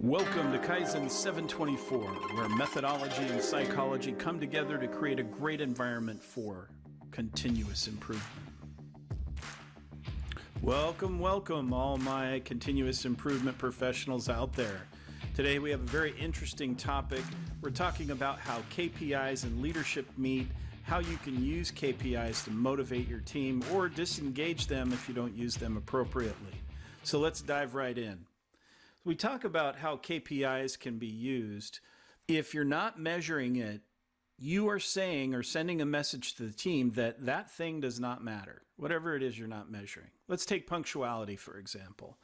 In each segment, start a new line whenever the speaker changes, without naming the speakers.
Welcome to Kaizen 724, where methodology and psychology come together to create a great environment for continuous improvement. Welcome, all my continuous improvement professionals out there. Today we have a very interesting topic. We're talking about how KPIs and leadership meet, how you can use KPIs to motivate your team or disengage them if you don't use them appropriately. So let's dive right in. We talk about how KPIs can be used. If you're not measuring it, you are saying or sending a message to the team that that thing does not matter, whatever it is you're not measuring. Let's take punctuality, for example.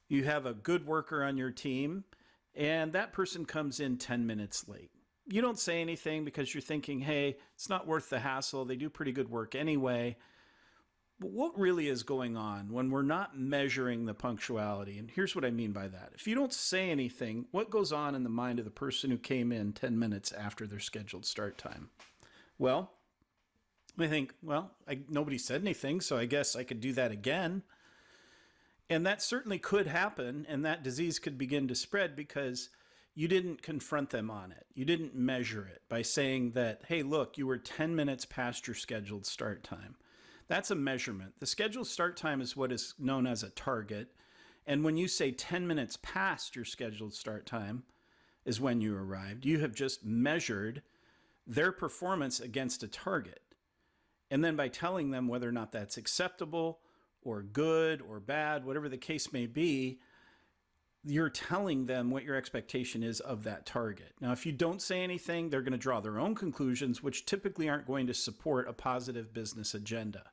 You have a good worker on your team, and that person comes in 10 minutes late. You don't say anything because you're thinking, hey, it's not worth the hassle. They do pretty good work anyway. But what really is going on when we're not measuring the punctuality? And here's what I mean by that. If you don't say anything, what goes on in the mind of the person who came in 10 minutes after their scheduled start time? Well, I think, nobody said anything, so I guess I could do that again. And that certainly could happen, and that disease could begin to spread because you didn't confront them on it. You didn't measure it by saying that, hey, look, you were 10 minutes past your scheduled start time. That's a measurement. The scheduled start time is what is known as a target. And when you say 10 minutes past your scheduled start time is when you arrived, you have just measured their performance against a target. And then by telling them whether or not that's acceptable or good or bad, whatever the case may be, you're telling them what your expectation is of that target. Now, if you don't say anything, they're going to draw their own conclusions, which typically aren't going to support a positive business agenda.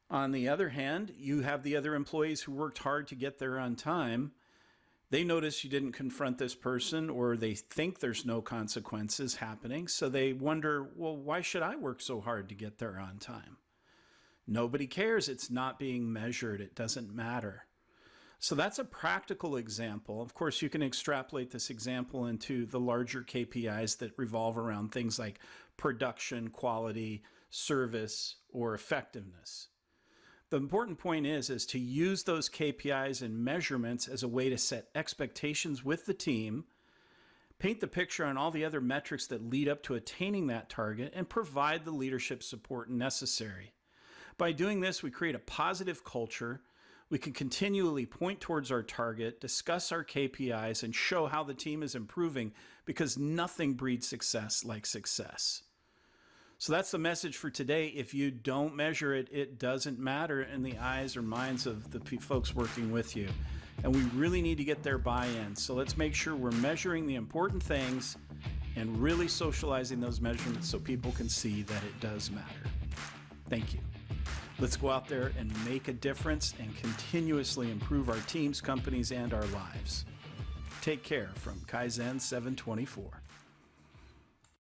On the other hand, you have the other employees who worked hard to get there on time. They notice you didn't confront this person, or they think there's no consequences happening. So they wonder, well, why should I work so hard to get there on time? Nobody cares. It's not being measured. It doesn't matter. So that's a practical example. Of course, you can extrapolate this example into the larger KPIs that revolve around things like production, quality, service, or effectiveness. The important point is to use those KPIs and measurements as a way to set expectations with the team, paint the picture on all the other metrics that lead up to attaining that target, and provide the leadership support necessary. By doing this, we create a positive culture. We can continually point towards our target, discuss our KPIs, and show how the team is improving, because nothing breeds success like success. So that's the message for today. If you don't measure it, it doesn't matter in the eyes or minds of the folks working with you. And we really need to get their buy-in. So let's make sure we're measuring the important things and really socializing those measurements so people can see that it does matter. Thank you. Let's go out there and make a difference and continuously improve our teams, companies, and our lives. Take care from Kaizen 724.